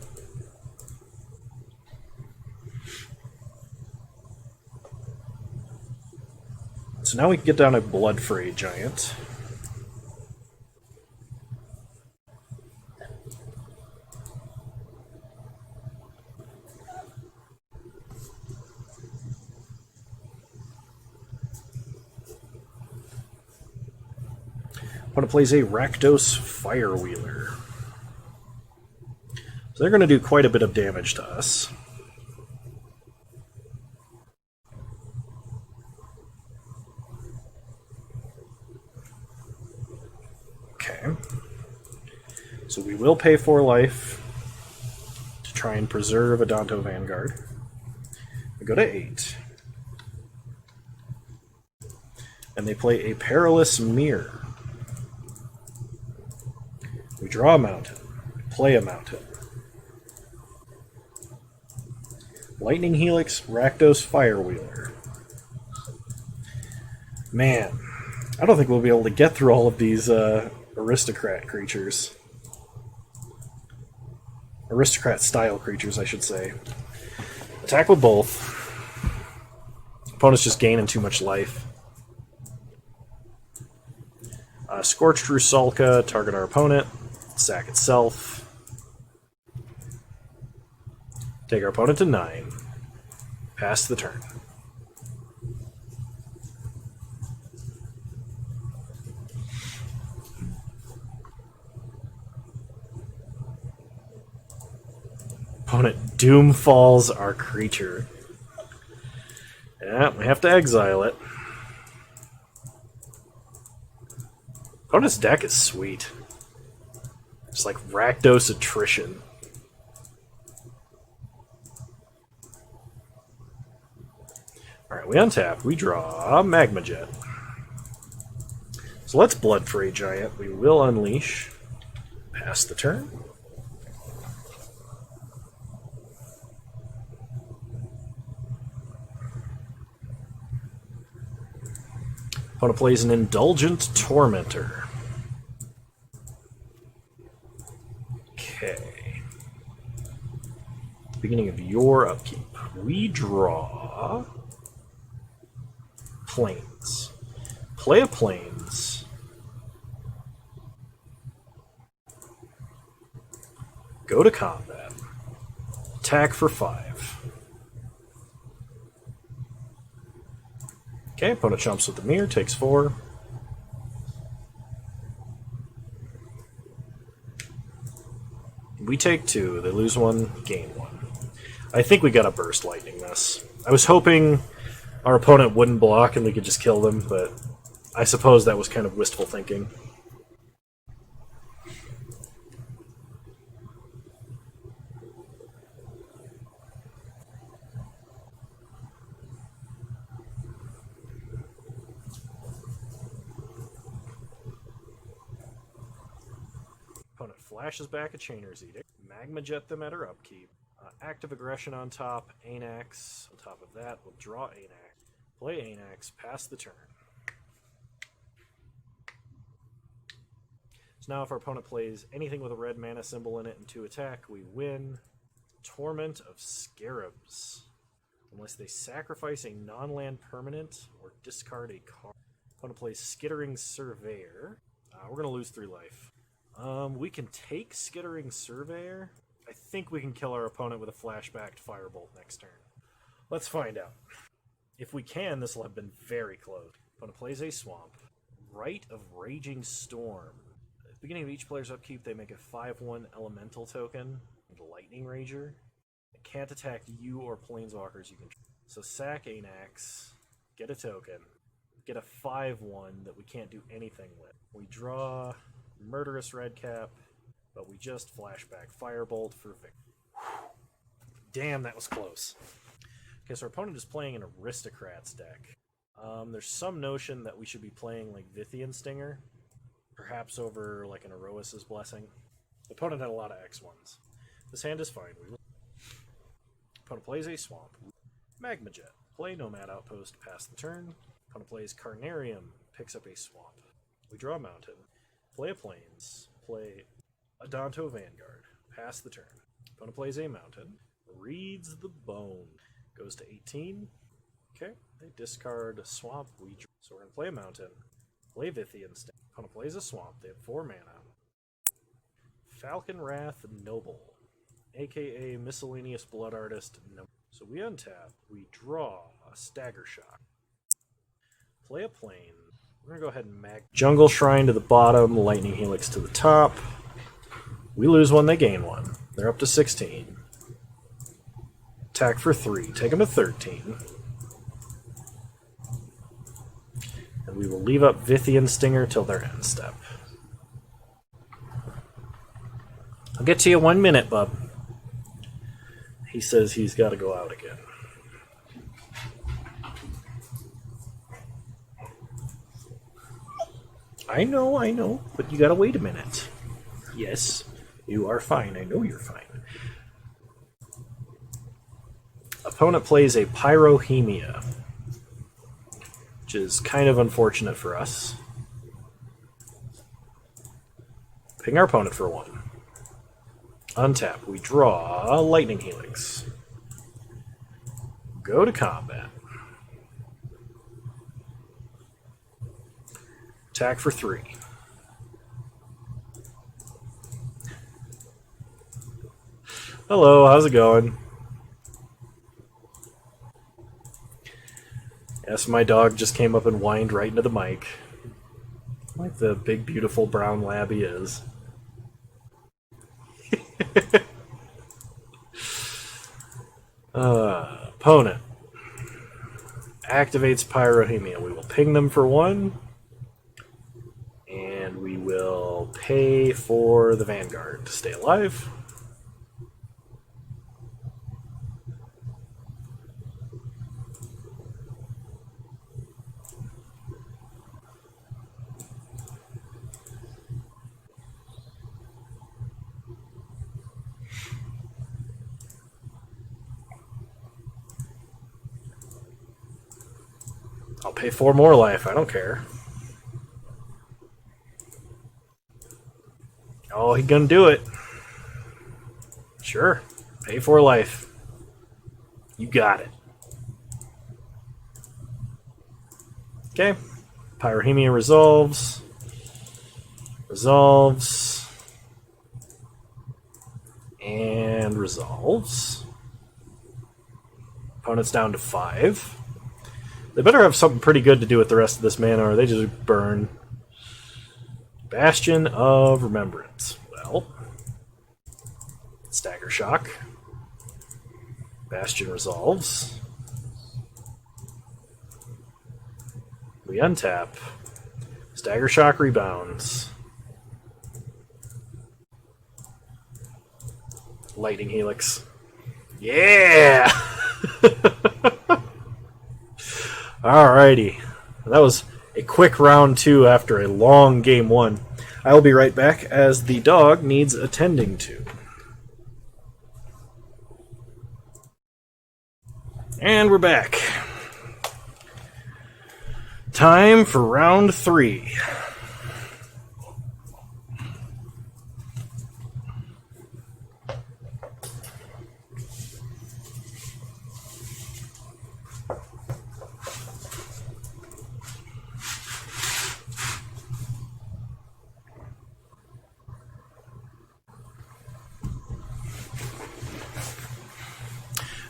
So now we can get down a Blood Fray Giant. Opponent plays a Rakdos Firewheeler. So they're going to do quite a bit of damage to us. Okay. So we will pay 4 life to try and preserve a Danto Vanguard. We go to 8. And they play a Perilous Mirror. We draw a mountain. We play a mountain. Lightning Helix, Rakdos Firewheeler. Man, I don't think we'll be able to get through all of these aristocrat creatures. Aristocrat-style creatures, I should say. Attack with both. Opponent's just gaining too much life. Scorched Rusalka, target our opponent. Sack itself. Take our opponent to 9. Pass the turn. Opponent Doom Falls our creature. Yeah, we have to exile it. Opponent's deck is sweet. It's like Rakdos Attrition. Alright, we untap. We draw Magma Jet. So let's Blood Fray Giant. We will unleash. Pass the turn. Opponent plays an Indulgent Tormentor. Okay. Beginning of your upkeep. We draw Plains. Play a Plains. Go to combat. Attack for 5. Okay, opponent chumps with the mirror, takes 4. We take 2, they lose 1, gain 1. I think we gotta Burst Lightning this. I was hoping our opponent wouldn't block and we could just kill them, but I suppose that was kind of wistful thinking. Opponent flashes back a Chainer's Edict. Magma Jet them at her upkeep. Active Aggression on top. Anax. On top of that, we'll draw Anax. Play Anax. Pass the turn. So now if our opponent plays anything with a red mana symbol in it and 2 attack, we win. Torment of Scarabs. Unless they sacrifice a non-land permanent or discard a card. Opponent plays Skittering Surveyor. We're going to lose 3 life. We can take Skittering Surveyor. I think we can kill our opponent with a flashbacked Firebolt next turn. Let's find out. If we can, this will have been very close. Opponent plays a Swamp. Rite of Raging Storm. At the beginning of each player's upkeep, they make a 5/1 elemental token, Lightning Rager. It can't attack you or planeswalkers you control. So sack Anax, get a token, get a 5/1 that we can't do anything with. We draw Murderous Redcap, but we just flashback Firebolt for victory. Damn, that was close. Okay, so our opponent is playing an Aristocrats deck. There's some notion that we should be playing like Vithian Stinger, perhaps over like an Erois's Blessing. The opponent had a lot of X1s. This hand is fine. Opponent plays a Swamp. Magma Jet. Play Nomad Outpost, pass the turn. Opponent plays Carnarium, picks up a Swamp. We draw a Mountain. Play a Plains. Play a Danto Vanguard. Pass the turn. Opponent plays a mountain. Reads the bone. Goes to 18. Okay. They discard a swamp. So we're going to play a mountain. Play Vithi instead. Opponent plays a swamp. They have 4 mana. Falcon Wrath Noble. AKA Miscellaneous Blood Artist Noble. So we untap. We draw a Stagger Shock. Play a plane. We're going to go ahead and Jungle Shrine to the bottom. Lightning Helix to the top. We lose 1, they gain 1. They're up to 16. Attack for 3. Take them to 13. And we will leave up Vithian Stinger till their end step. I'll get to you 1 minute, bub. He says he's got to go out again. I know, but you gotta wait a minute. Yes, you are fine. I know you're fine. Opponent plays a Pyrohemia, which is kind of unfortunate for us. Ping our opponent for 1. Untap. We draw a Lightning Helix. Go to combat. Attack for 3. Hello, how's it going? Yes, my dog just came up and whined right into the mic. Like the big, beautiful brown lab he is. Opponent activates Pyrohemia. We will ping them for 1. And we will pay for the Vanguard to stay alive. I'll pay 4 more life, I don't care. Oh, he gonna do it. Sure. Pay 4 life. You got it. Okay. Pyrohemia resolves. Resolves. And resolves. Opponent's down to 5. They better have something pretty good to do with the rest of this mana, or they just burn. Bastion of Remembrance. Well, Stagger Shock. Bastion resolves. We untap. Stagger Shock rebounds. Lightning Helix. Yeah! Alrighty. That was a quick round 2 after a long game 1. I will be right back as the dog needs attending to. And we're back. Time for round 3.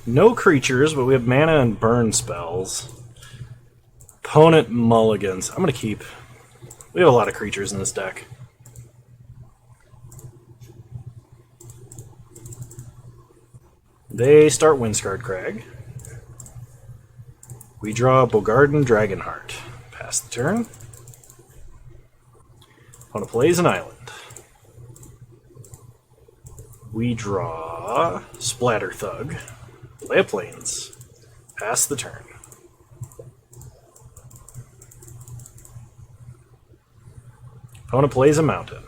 No creatures, but we have mana and burn spells. Opponent mulligans. I'm going to keep. We have a lot of creatures in this deck. They start Windscarred Crag. We draw Bogarden Dragonheart. Pass the turn. Opponent plays an island. We draw Splatter Thug. Play a Plains. Pass the turn. Opponent plays a mountain.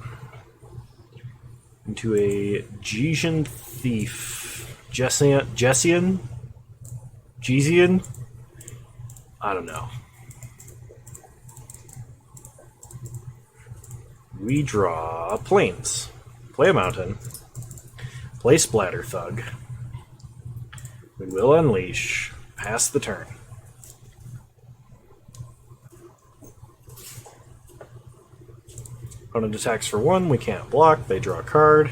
Into a Jesian Thief. Jesian? I don't know. We draw Plains. Play a Mountain. Play Splatter Thug. We will unleash. Pass the turn. Opponent attacks for 1. We can't block. They draw a card.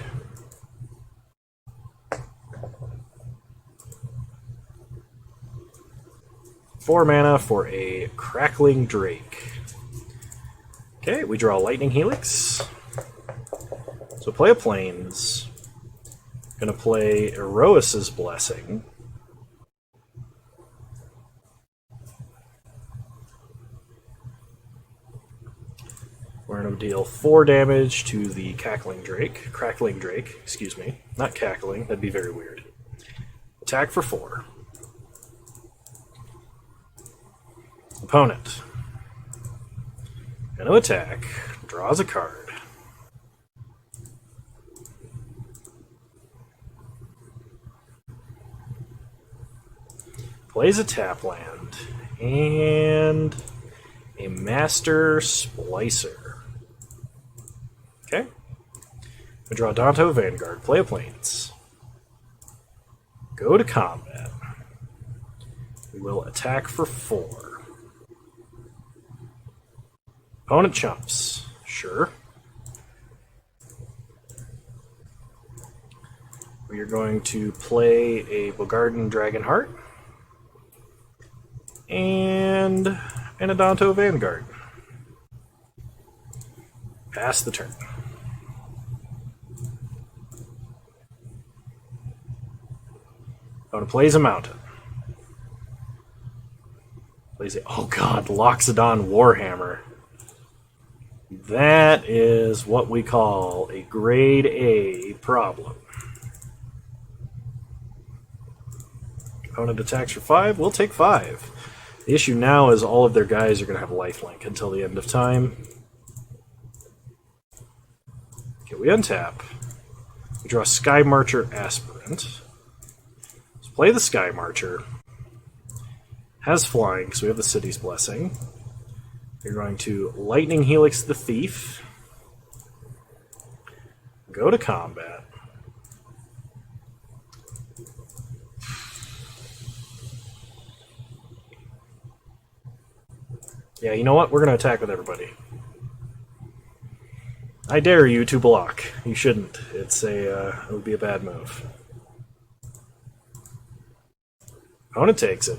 Four mana for a Crackling Drake. Okay, we draw Lightning Helix. So play a Plains. Gonna play Erois's Blessing. We're going to deal 4 damage to the Crackling Drake, excuse me. Not Cackling, that'd be very weird. Attack for 4. Opponent. Going to attack, draws a card. Plays a tap land, and a Master Splicer. Okay. We draw Danto Vanguard, play a Plains. Go to combat. We will attack for 4. Opponent chumps. Sure. We are going to play a Bogarden Dragonheart and an Adanto Vanguard. Pass the turn. Opponent plays a Mountain. Plays a, oh god, Loxodon Warhammer. That is what we call a grade A problem. Opponent attacks for 5. We'll take 5. The issue now is all of their guys are going to have lifelink until the end of time. Okay, we untap. We draw Sky Marcher Aspirant. Let's play the Sky Marcher. Has flying, because we have the City's Blessing. You're going to Lightning Helix the Thief. Go to combat. Yeah, you know what? We're going to attack with everybody. I dare you to block. You shouldn't. It's a, it would be a bad move. Opponent takes it.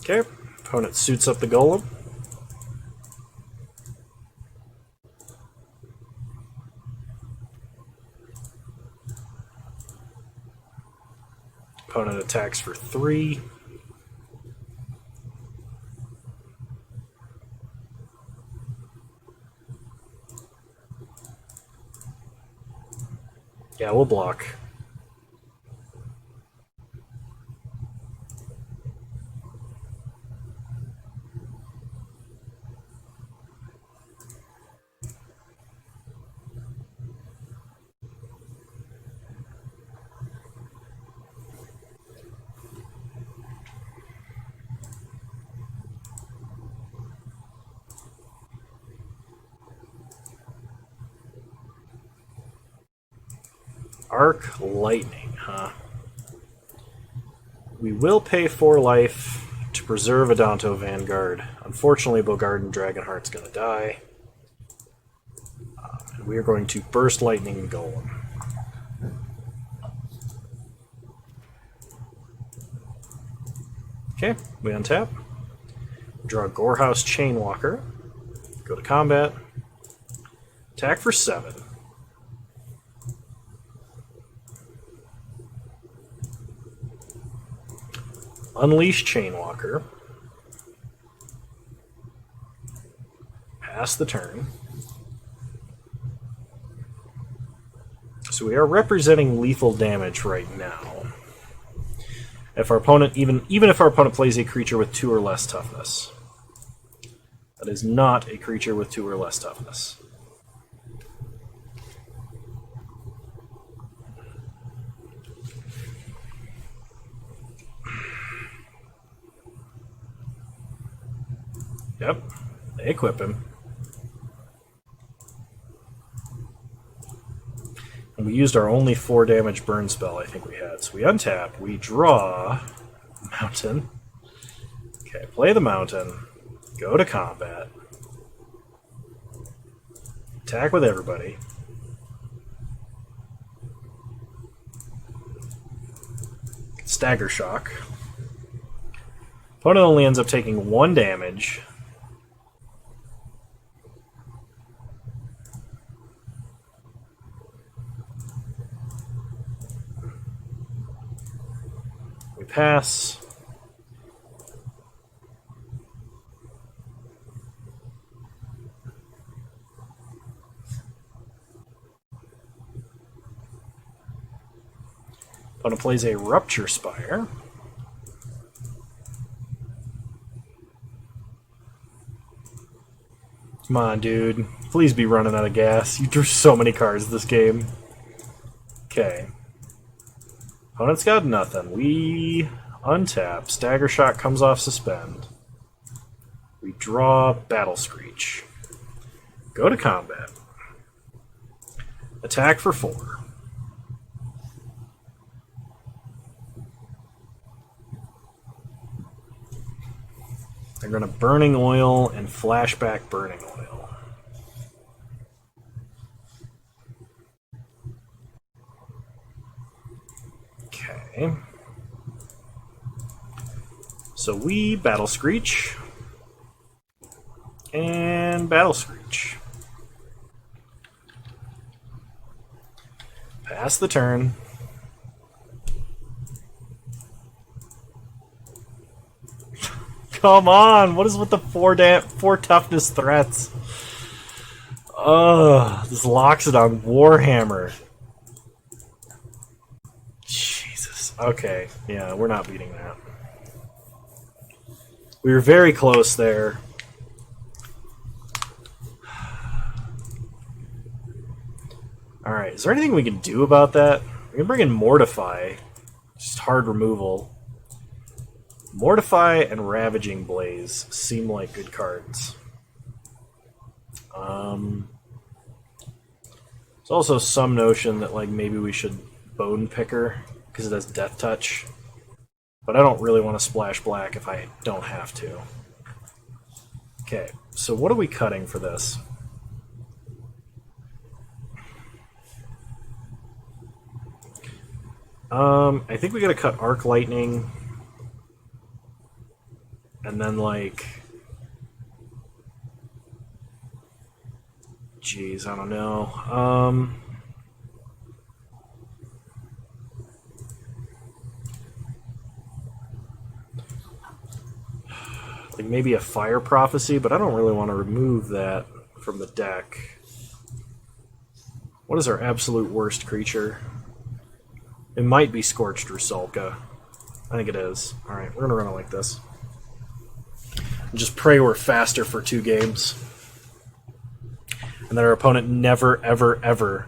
Okay, opponent suits up the Golem. Opponent attacks for 3. Yeah, we'll block. Arc Lightning, huh? We will pay 4 life to preserve Adanto Vanguard. Unfortunately, Bogarden Dragonheart's going to die. And we are going to Burst Lightning Golem. Okay, we untap. Draw Gorehouse Chainwalker. Go to combat. Attack for 7. Unleash Chainwalker. Pass the turn. So we are representing lethal damage right now. If our opponent, even if our opponent plays a creature with 2 or less toughness. That is not a creature with 2 or less toughness. Yep, they equip him. And we used our only 4 damage burn spell I think we had. So we untap, we draw Mountain. Okay, play the Mountain, go to combat, attack with everybody. Stagger Shock. Opponent only ends up taking 1 damage. We pass. Opponent plays a Rupture Spire. Come on, dude. Please be running out of gas. You drew so many cards this game. Okay. Opponent's got nothing. We untap. Stagger Shot comes off Suspend. We draw Battle Screech. Go to combat. Attack for 4. They're going to Burning Oil and Flashback Burning Oil. Okay. So we Battle Screech. And Battle Screech. Pass the turn. Come on! What is with the 4 toughness threats? Ugh, this locks it on Warhammer. Jesus. Okay, yeah, we're not beating that. We were very close there. Alright, is there anything we can do about that? We can bring in Mortify. Just hard removal. Mortify and Ravaging Blaze seem like good cards. There's also some notion that like maybe we should Bone Picker because it has Death Touch. But I don't really want to splash black if I don't have to. Okay, so what are we cutting for this? I think we gotta cut Arc Lightning. And then, like... Jeez, I don't know. Like, maybe a Fire Prophecy, but I don't really want to remove that from the deck. What is our absolute worst creature? It might be Scorched Rusalka. I think it is. Alright, we're gonna run it like this. And just pray we're faster for 2 games. And that our opponent never, ever, ever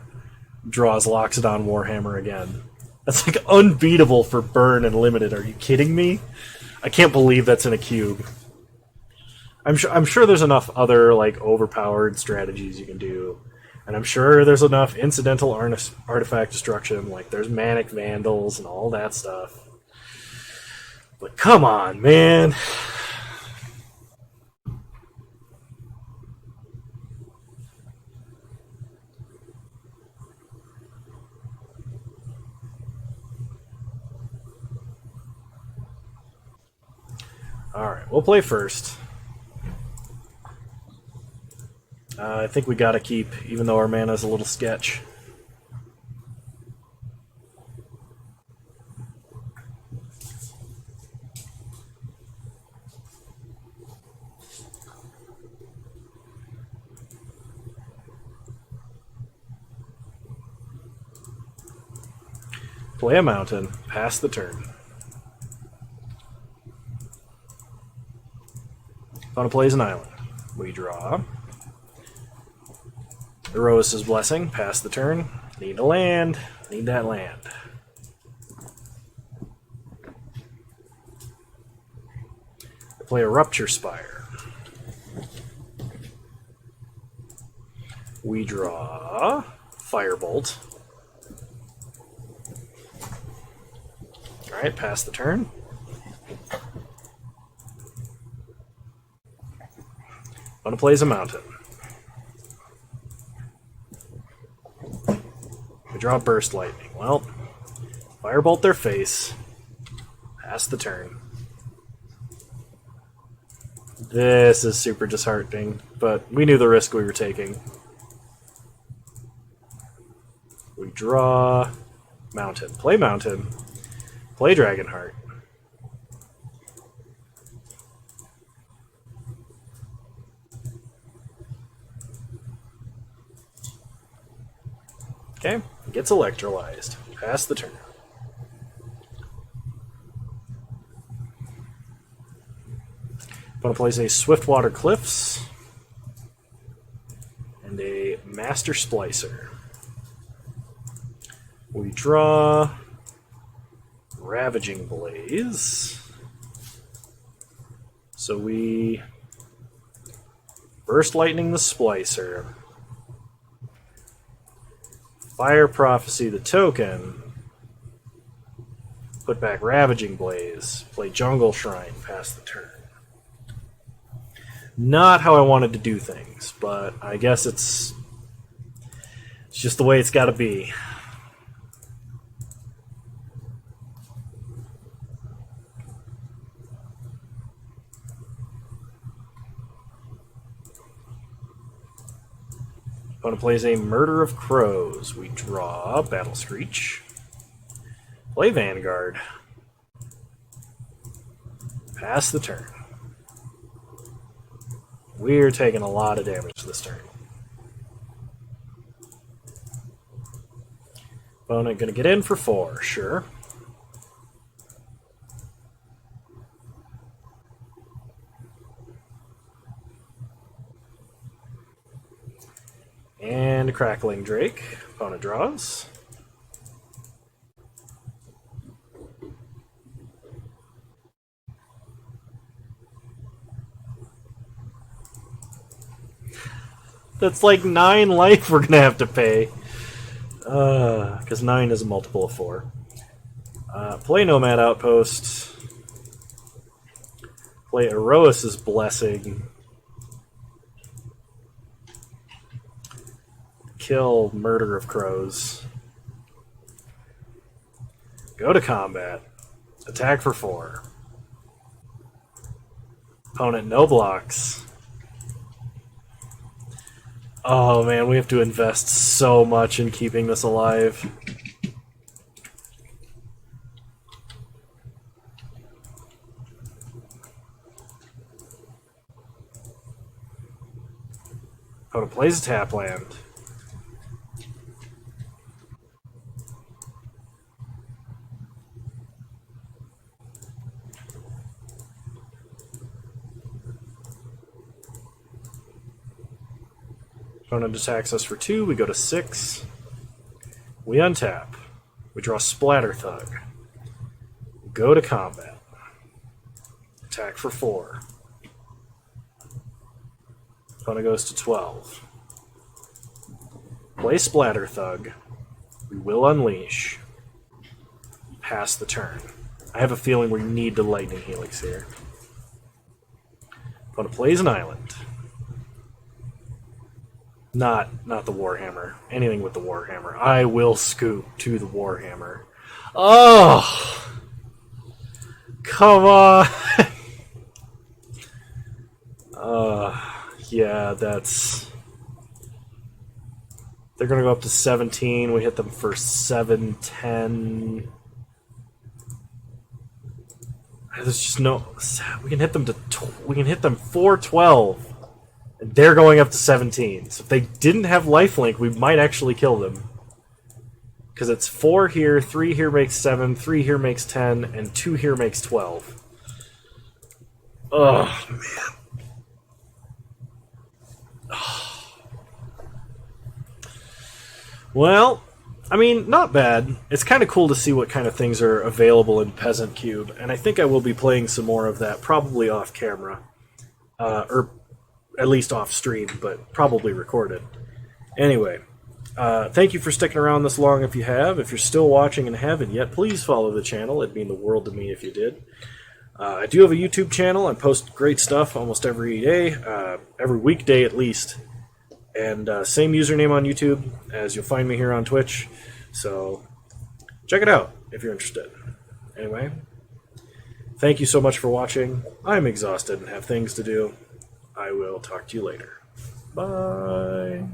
draws Loxodon Warhammer again. That's like unbeatable for Burn and Limited. Are you kidding me? I can't believe that's in a cube. I'm sure there's enough other like overpowered strategies you can do. And I'm sure there's enough incidental artifact destruction, like there's Manic Vandals and all that stuff. But come on, man. Alright, we'll play first. I think we gotta keep, even though our mana's a little sketch. Play a mountain, pass the turn. Opponent plays an island. We draw. Erois' Blessing, pass the turn. Need a land. Need that land. Play a Rupture Spire. We draw Firebolt. Alright, pass the turn. Opponent plays a mountain. We draw Burst Lightning. Well, Firebolt their face. Pass the turn. This is super disheartening, but we knew the risk we were taking. We draw Mountain. Play Mountain. Play Dragonheart. Okay, gets electrolyzed. Pass the turn. Opponent plays a Swiftwater Cliffs and a Master Splicer. We draw Ravaging Blaze. So we Burst Lightning the Splicer. Fire Prophecy the token. Put back Ravaging Blaze. Play Jungle Shrine. Pass the turn. Not how I wanted to do things, but I guess it's just the way it's got to be. Opponent plays a Murder of Crows. We draw Battle Screech. Play Vanguard. Pass the turn. We're taking a lot of damage this turn. Opponent gonna get in for 4, sure. And a Crackling Drake. Opponent draws. That's like 9 life we're gonna have to pay. Because 9 is a multiple of 4. Play Nomad Outpost. Play Erois' Blessing. Kill Murder of Crows. Go to combat. Attack for 4. Opponent no blocks. Oh man, we have to invest so much in keeping this alive. Opponent plays a tap land. Opponent attacks us for 2, we go to 6. We untap. We draw Splatter Thug. Go to combat. Attack for 4. Opponent goes to 12. Play Splatter Thug. We will unleash. Pass the turn. I have a feeling we need the Lightning Helix here. Opponent plays an island. Not the Warhammer. Anything with the Warhammer. I will scoop to the Warhammer. Oh! Come on! Yeah, that's... They're going to go up to 17. We hit them for 7, 10. There's just no... We can hit them to... We can hit them 4, 12. And they're going up to 17. So if they didn't have lifelink, we might actually kill them. Because it's 4 here, 3 here makes 7, 3 here makes 10, and 2 here makes 12. Oh, man. Well, I mean, not bad. It's kind of cool to see what kind of things are available in Peasant Cube, and I think I will be playing some more of that, probably off camera. Or at least off stream, but probably recorded. Anyway, thank you for sticking around this long if you have. If you're still watching and haven't yet, please follow the channel. It'd mean the world to me if you did. I do have a YouTube channel. I post great stuff almost every day, every weekday at least. And same username on YouTube as you'll find me here on Twitch. So check it out if you're interested. Anyway, thank you so much for watching. I'm exhausted and have things to do. I will talk to you later. Bye.